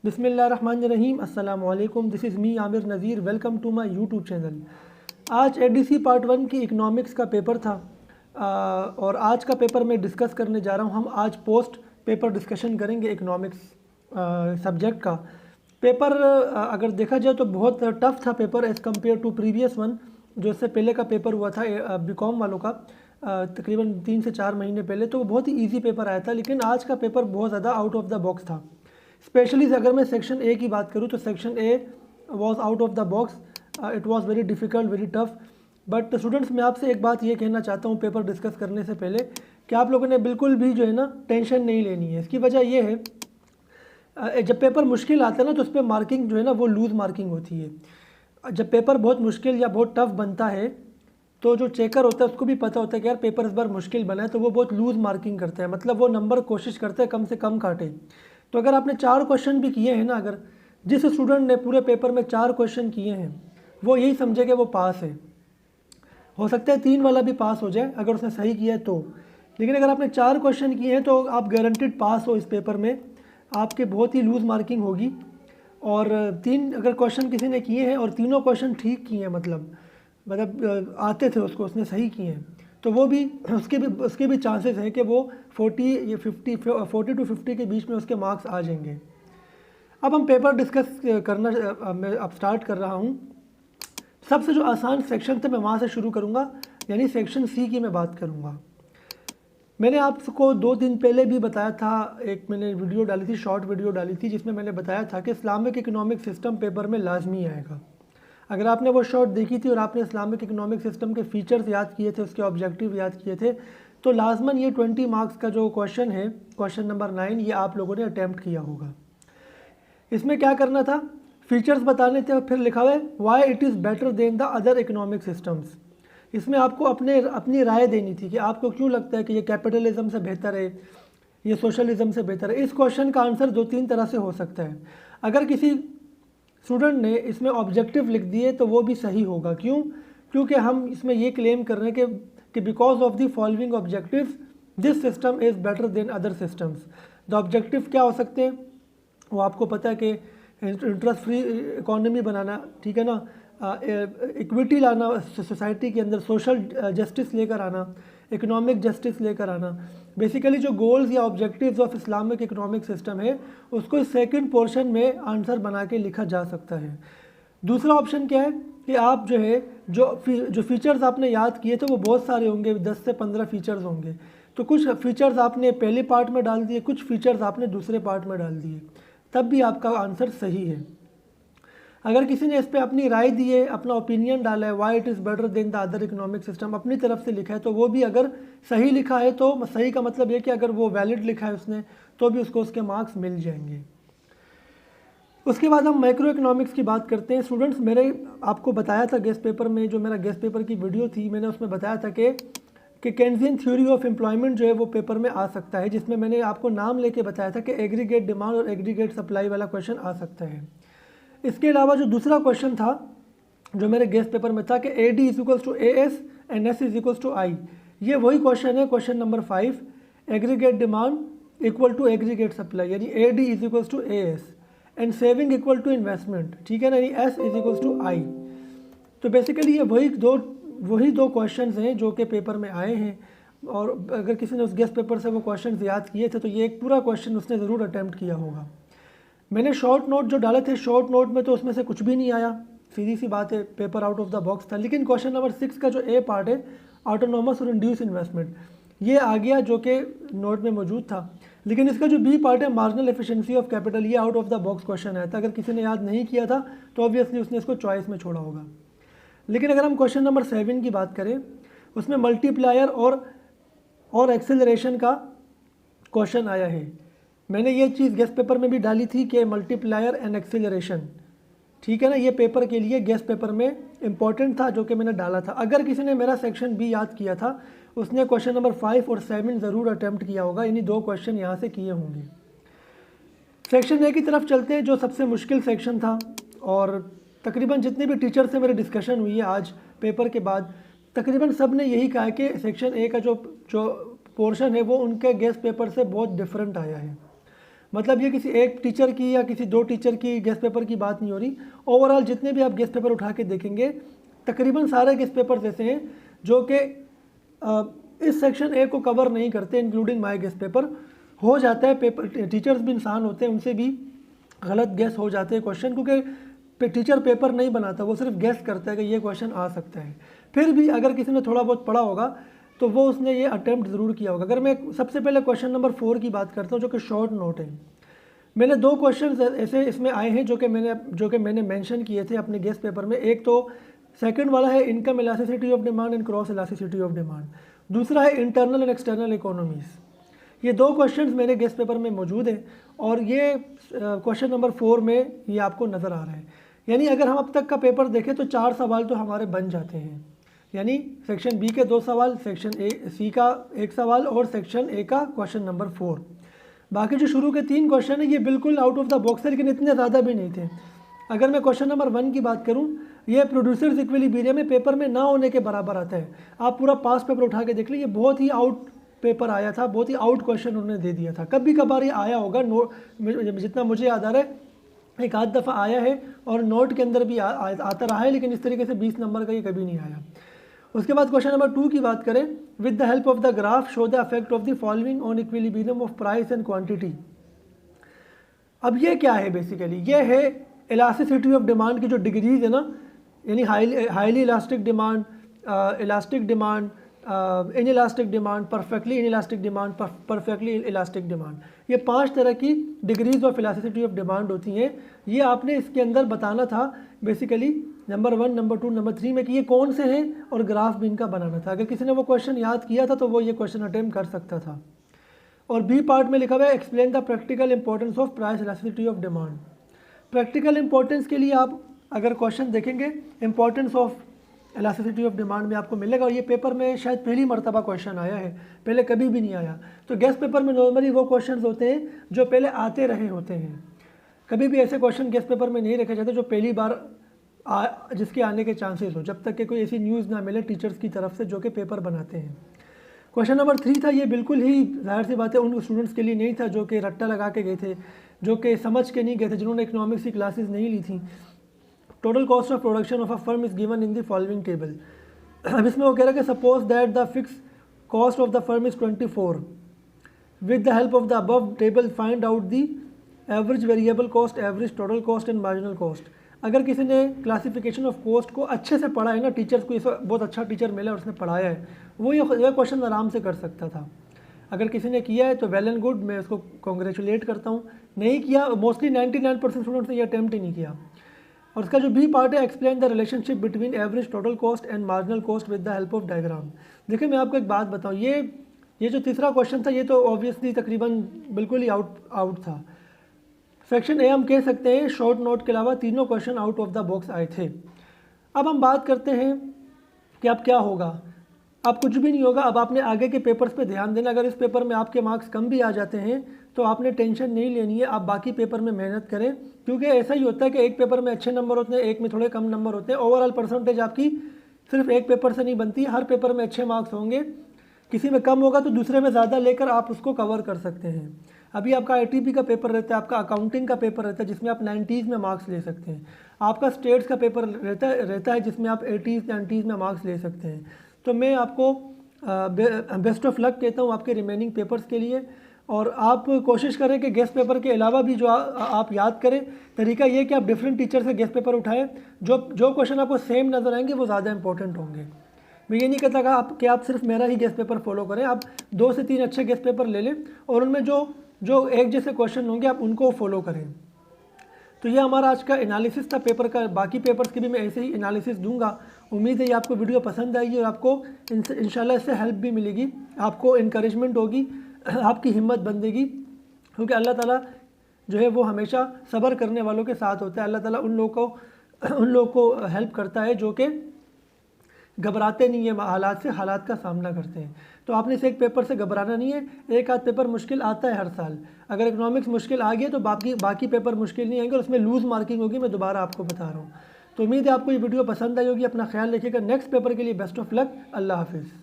बिस्मिल्लाहिर्रहमानिर्रहीम अस्सलामु अलैकुम। This is me Aamir Nazir. Welcome to my YouTube channel. आज एडीसी पार्ट 1 की इकनॉमिक्स का पेपर था और आज का पेपर मैं डिस्कस करने जा रहा हूँ। हम आज पोस्ट पेपर डिस्कशन करेंगे इकनॉमिक्स सब्जेक्ट का। पेपर अगर देखा जाए तो बहुत टफ़ था paper as compare to previous one, जो इससे पहले का पेपर हुआ था बीकॉम वालों का तकरीबन 3 से 4 महीने पहले। तो वो बहुत ही ईजी पेपर आया था, लेकिन आज का पेपर बहुत ज़्यादा आउट ऑफ द बॉक्स था। स्पेशली अगर मैं सेक्शन ए की बात करूँ तो section A was out of the box. It was very difficult, very tough. But students, मैं आपसे एक बात ये कहना चाहता हूँ पेपर डिस्कस करने से पहले कि आप लोगों ने बिल्कुल भी जो है ना टेंशन नहीं लेनी है। इसकी वजह ये है जब पेपर मुश्किल आता है ना तो उस पर मार्किंग जो है ना वो लूज़ मार्किंग होती है। जब पेपर बहुत मुश्किल या बहुत टफ बनता है तो जो चेकर होता है उसको भी पता होता है कि यार पेपर इस बार मुश्किल बना है, तो वो बहुत लूज़ मार्किंग करता है, मतलब वो नंबर कोशिश करते हैं कम से कम काटे। तो अगर आपने 4 क्वेश्चन भी किए हैं ना, अगर जिस स्टूडेंट ने पूरे पेपर में 4 क्वेश्चन किए हैं वो यही समझे कि वो पास है। हो सकता है 3 वाला भी पास हो जाए अगर उसने सही किया है तो, लेकिन अगर आपने 4 क्वेश्चन किए हैं तो आप गारंटेड पास हो इस पेपर में। आपके बहुत ही लूज़ मार्किंग होगी। और 3 अगर क्वेश्चन किसी ने किए हैं और तीनों क्वेश्चन ठीक किए हैं, मतलब आते थे उसको, उसने सही किए हैं, तो वो भी उसके भी चांसेस हैं कि वो 40 टू 50 के बीच में उसके मार्क्स आ जाएंगे। अब हम पेपर डिस्कस करना मैं अब स्टार्ट कर रहा हूँ। सबसे जो आसान सेक्शन थे मैं वहाँ से शुरू करूँगा, यानी सेक्शन सी की मैं बात करूँगा। मैंने आपको 2 दिन पहले भी बताया था, एक मैंने वीडियो डाली थी, शॉर्ट वीडियो डाली थी, जिसमें मैंने बताया था कि इस्लामिक इकनॉमिक सिस्टम पेपर में लाजमी आएगा। अगर आपने वो शॉर्ट देखी थी और आपने इस्लामिक इकनॉमिक सिस्टम के फीचर्स याद किए थे, उसके ऑब्जेक्टिव याद किए थे, तो लाजमन ये 20 मार्क्स का जो क्वेश्चन है, क्वेश्चन नंबर 9, ये आप लोगों ने अटैम्प्ट किया होगा। इसमें क्या करना था, फीचर्स बताने थे और फिर लिखा हुआ है why it is better than the other economic systems. इसमें आपको अपनी राय देनी थी कि आपको क्यों लगता है कि ये कैपिटलिज्म से बेहतर है, ये सोशलिज्म से बेहतर है। इस क्वेश्चन का आंसर 2-3 तरह से हो सकता है। अगर किसी स्टूडेंट ने इसमें ऑब्जेक्टिव लिख दिए तो वो भी सही होगा। क्यों? क्योंकि हम इसमें ये क्लेम कर रहे हैं कि because of the following objectives this system is better than other systems. The objective क्या हो सकते हैं, वो आपको पता है कि इंटरेस्ट फ्री इकोनॉमी बनाना, ठीक है ना, इक्विटी लाना सोसाइटी के अंदर, सोशल जस्टिस लेकर आना, इकोनॉमिक जस्टिस लेकर आना। बेसिकली जो गोल्स या objectives of Islamic economic system है उसको इस सेकंड पोर्शन में आंसर बना के लिखा जा सकता है। दूसरा ऑप्शन क्या है कि आप जो है जो फीचर्स आपने याद किए थे वो बहुत सारे होंगे, 10 से 15 फीचर्स होंगे, तो कुछ फीचर्स आपने पहले पार्ट में डाल दिए, कुछ फीचर्स आपने दूसरे पार्ट में डाल दिए, तब भी आपका आंसर सही है। अगर किसी ने इस पर अपनी राय दी है, अपना ओपिनियन डाला है, why it is better than the other economic system, अपनी तरफ से लिखा है, तो वो भी अगर सही लिखा है तो सही का मतलब ये कि अगर वो वैलिड लिखा है उसने तो भी उसको उसके मार्क्स मिल जाएंगे। उसके बाद हम माइक्रो इकोनॉमिक्स की बात करते हैं। स्टूडेंट्स, मेरे आपको बताया था गेस्ट पेपर में, जो मेरा गेस्ट पेपर की वीडियो थी, मैंने उसमें बताया था कि केन्जियन थ्योरी ऑफ एम्प्लॉयमेंट जो है वो पेपर में आ सकता है, जिसमें मैंने आपको नाम लेके बताया था कि एग्रीगेट डिमांड और एग्रीगेट सप्लाई वाला क्वेश्चन आ सकता है। इसके अलावा जो दूसरा क्वेश्चन था जो मेरे गेस्ट पेपर में था कि AD is equals to AS and S is equals to I, ये वही क्वेश्चन है, question number 5, aggregate demand equal to aggregate supply, यानी AD is equals to AS and saving equal to investment, ठीक है ना, यानी S is equals to I। तो basically ये वही दो क्वेश्चंस हैं जो कि पेपर में आए हैं, और अगर किसी ने उस गेस्ट पेपर से वो क्वेश्चंस याद किए थे तो ये एक पूरा क्वेश्चन उसने ज़रूर अटैम्प्ट किया होगा। मैंने शॉर्ट नोट जो डाले थे, शॉर्ट नोट में तो उसमें से कुछ भी नहीं आया, सीधी सी बात है, paper out of the box था। लेकिन क्वेश्चन नंबर 6 का जो ए पार्ट है, ऑटोनोमस और इंड्यूस इन्वेस्टमेंट, ये आ गया जो कि नोट में मौजूद था। लेकिन इसका जो बी पार्ट है, मार्जिनल एफिशिएंसी ऑफ कैपिटल, ये out of the box question आया था। अगर किसी ने याद नहीं किया था तो ऑब्वियसली उसने इसको चॉइस में छोड़ा होगा। लेकिन अगर हम क्वेश्चन नंबर 7 की बात करें, उसमें मल्टीप्लायर और एक्सेलरेशन का क्वेश्चन आया है। मैंने ये चीज़ गेस्ट पेपर में भी डाली थी कि मल्टीप्लायर एंड एक्सेलरेशन, ठीक है ना, ये पेपर के लिए गेस्ट पेपर में इंपॉर्टेंट था, जो कि मैंने डाला था। अगर किसी ने मेरा सेक्शन बी याद किया था उसने क्वेश्चन नंबर 5 और 7 ज़रूर अटैम्प्ट किया होगा, यानी 2 क्वेश्चन यहाँ से किए होंगे। सेक्शन ए की तरफ चलते हैं, जो सबसे मुश्किल सेक्शन था, और तकरीबन जितने भी टीचर से मेरी डिस्कशन हुई है आज पेपर के बाद, तकरीबन सब ने यही कहा कि सेक्शन ए का जो पोर्शन है वो उनके गेस्ट पेपर से बहुत डिफरेंट आया है। मतलब ये किसी एक टीचर की या किसी 2 टीचर की गेस्ट पेपर की बात नहीं हो रही। ओवरऑल जितने भी आप गेस्ट पेपर उठा के देखेंगे तकरीबन सारे गेस्ट पेपर्स ऐसे हैं जो कि इस सेक्शन ए को कवर नहीं करते, इंक्लूडिंग माय गेस्ट पेपर। हो जाता है, पेपर टीचर्स भी इंसान होते हैं, उनसे भी गलत गेस हो जाते हैं क्वेश्चन, क्योंकि टीचर पेपर नहीं बनाता, वो सिर्फ गेस करता है कि ये क्वेश्चन आ सकता है। फिर भी अगर किसी ने थोड़ा बहुत पढ़ा होगा तो वो उसने ये अटैम्प्ट ज़रूर किया होगा। अगर मैं सबसे पहले क्वेश्चन नंबर 4 की बात करता हूँ जो कि शॉर्ट नोट है। मैंने 2 क्वेश्चन ऐसे इसमें आए हैं जो कि मैंने मेंशन किए थे अपने गेस्ट पेपर में। एक तो सेकंड वाला है income elasticity of demand and cross elasticity of demand, दूसरा है इंटरनल एंड एक्सटर्नल इकोनॉमीज़। ये 2 क्वेश्चंस मेरे गेस्ट पेपर में मौजूद हैं और ये क्वेश्चन नंबर 4 में ये आपको नज़र आ रहा है। यानी अगर हम अब तक का पेपर देखें तो 4 सवाल तो हमारे बन जाते हैं, यानी सेक्शन बी के 2 सवाल, सेक्शन सी का 1 सवाल और सेक्शन ए का क्वेश्चन नंबर 4। बाकी जो शुरू के 3 क्वेश्चन है ये बिल्कुल आउट ऑफ द बॉक्स है, लेकिन इतने ज़्यादा भी नहीं थे। अगर मैं क्वेश्चन नंबर 1 की बात करूं, ये प्रोड्यूसर्स इक्विलिब्रियम में पेपर में ना होने के बराबर आता है। आप पूरा पास पेपर उठा के देख लीजिए, बहुत ही आउट पेपर आया था, बहुत ही आउट क्वेश्चन उन्होंने दे दिया था। कभी कभार ये आया होगा, जितना मुझे याद आ रहा है एक आध दफ़ा आया है और नोट के अंदर भी आता रहा है, लेकिन इस तरीके से 20 नंबर का ये कभी नहीं आया। उसके बाद क्वेश्चन नंबर 2 की बात करें, with the help of the graph show the effect of the following on equilibrium of price and quantity. अब ये क्या है बेसिकली, ये है इलास्टिसिटी ऑफ डिमांड की जो डिग्रीज है ना, यानी highly elastic demand, elastic demand, in elastic demand, perfectly in elastic demand, perfectly elastic demand. ये 5 तरह की degrees of elasticity of demand होती हैं। ये आपने इसके अंदर बताना था बेसिकली नंबर 1, नंबर 2, नंबर 3 में कि ये कौन से हैं और ग्राफ भी इनका बनाना था। अगर किसी ने वो क्वेश्चन याद किया था तो वो ये क्वेश्चन अटेम्प्ट कर सकता था। और बी पार्ट में लिखा हुआ है explain the practical importance of price elasticity of demand. Practical importance के लिए आप अगर क्वेश्चन देखेंगे importance of elasticity of demand में आपको मिलेगा, और ये पेपर में शायद पहली मरतबा क्वेश्चन आया है, पहले कभी भी नहीं आया। तो गेस्ट पेपर में नॉर्मली वो क्वेश्चंस होते हैं जो पहले आते रहे होते हैं, कभी भी ऐसे क्वेश्चन गेस्ट पेपर में नहीं रखे जाते जो पहली बार जिसके आने के चांसेस हो, जब तक कि कोई ऐसी न्यूज़ ना मिले टीचर्स की तरफ से जो कि पेपर बनाते हैं। क्वेश्चन नंबर 3 था, ये बिल्कुल ही जाहिर सी बात है उन स्टूडेंट्स के लिए नहीं था जो कि रट्टा लगा के गए थे, जो कि समझ के नहीं गए थे, जिन्होंने इकोनॉमिक्स की क्लासेस नहीं ली थी। Total cost of production of a firm is given in the following table. अब इसमें वो कह रहा है कि suppose that the fix cost of the firm is 24, with the help of the above table find out the average variable cost, average total cost and marginal cost. अगर किसी ने क्लासिफिकेशन ऑफ कॉस्ट को अच्छे से पढ़ा है ना, teachers को इस बहुत अच्छा टीचर मिला और उसने पढ़ाया है, वो ये क्वेश्चन आराम से कर सकता था। अगर किसी ने किया है तो वेल एंड गुड, मैं उसको कॉन्ग्रेचुलेट करता हूँ। नहीं किया, मोस्टली 99% स्टूडेंट्स ने ये अटैम्प्ट ही नहीं किया। और उसका जो बी पार्ट है explain the relationship between average total cost and marginal cost with the help of diagram. देखिए मैं आपको एक बात बताऊँ, ये जो तीसरा क्वेश्चन था ये तो ऑब्वियसली तकरीबन बिल्कुल ही आउट था। सेक्शन ए हम कह सकते हैं शॉर्ट नोट के अलावा तीनों question out of the box आए थे। अब हम बात करते हैं कि अब क्या होगा। अब कुछ भी नहीं होगा, अब आपने आगे के पेपर्स पे ध्यान देना। अगर इस पेपर में आपके मार्क्स कम भी आ जाते हैं तो आपने टेंशन नहीं लेनी है, आप बाकी पेपर में मेहनत करें, क्योंकि ऐसा ही होता है कि एक पेपर में अच्छे नंबर होते हैं, एक में थोड़े कम नंबर होते हैं। ओवरऑल परसेंटेज आपकी सिर्फ एक पेपर से नहीं बनती, हर पेपर में अच्छे मार्क्स होंगे। किसी में कम होगा तो दूसरे में ज़्यादा लेकर आप उसको कवर कर सकते हैं। अभी आपका आईटीपी का पेपर रहता है, आपका अकाउंटिंग का पेपर रहता है जिसमें आप 90s में मार्क्स ले सकते हैं, आपका स्टेट्स का पेपर रहता है जिसमें आप 80s 90s में मार्क्स ले सकते हैं। तो मैं आपको बेस्ट ऑफ लक कहता हूँ आपके रिमेनिंग पेपर्स के लिए। और आप कोशिश करें कि गेस्ट पेपर के अलावा भी जो आप याद करें, तरीका ये कि आप डिफरेंट टीचर से गेस्ट पेपर उठाएं, जो क्वेश्चन आपको सेम नज़र आएंगे वो ज़्यादा इंपॉर्टेंट होंगे। मैं ये नहीं कहता कि आप सिर्फ मेरा ही गेस्ट पेपर फॉलो करें, आप 2 से 3 अच्छे गेस्ट पेपर ले लें और उनमें जो एक जैसे क्वेश्चन होंगे आप उनको फॉलो करें। तो ये हमारा आज का एनालिसिस था पेपर का। बाकी पेपर्स की भी मैं ऐसे ही एनालिसिस दूंगा। उम्मीद है ये आपको वीडियो पसंद आएगी और आपको इंशाल्लाह इससे हेल्प भी मिलेगी, आपको इनकरेजमेंट होगी, आपकी हिम्मत बंधेगी, क्योंकि अल्लाह ताला जो है वो हमेशा सब्र करने वालों के साथ होता है। अल्लाह ताला उन लोगों को हेल्प करता है जो कि घबराते नहीं है हालात का सामना करते हैं। तो आपने इस एक पेपर से घबराना नहीं है। एक आध पेपर मुश्किल आता है हर साल, अगर इकोनॉमिक्स मुश्किल आ गया तो बाकी पेपर मुश्किल नहीं आएंगे और उसमें लूज़ मार्किंग होगी। मैं दोबारा आपको बता रहा हूँ। तो उम्मीद है आपको ये वीडियो पसंद आई होगी। अपना ख्याल रखिएगा। नेक्स्ट पेपर के लिए बेस्ट ऑफ लक। अल्लाह हाफिज़।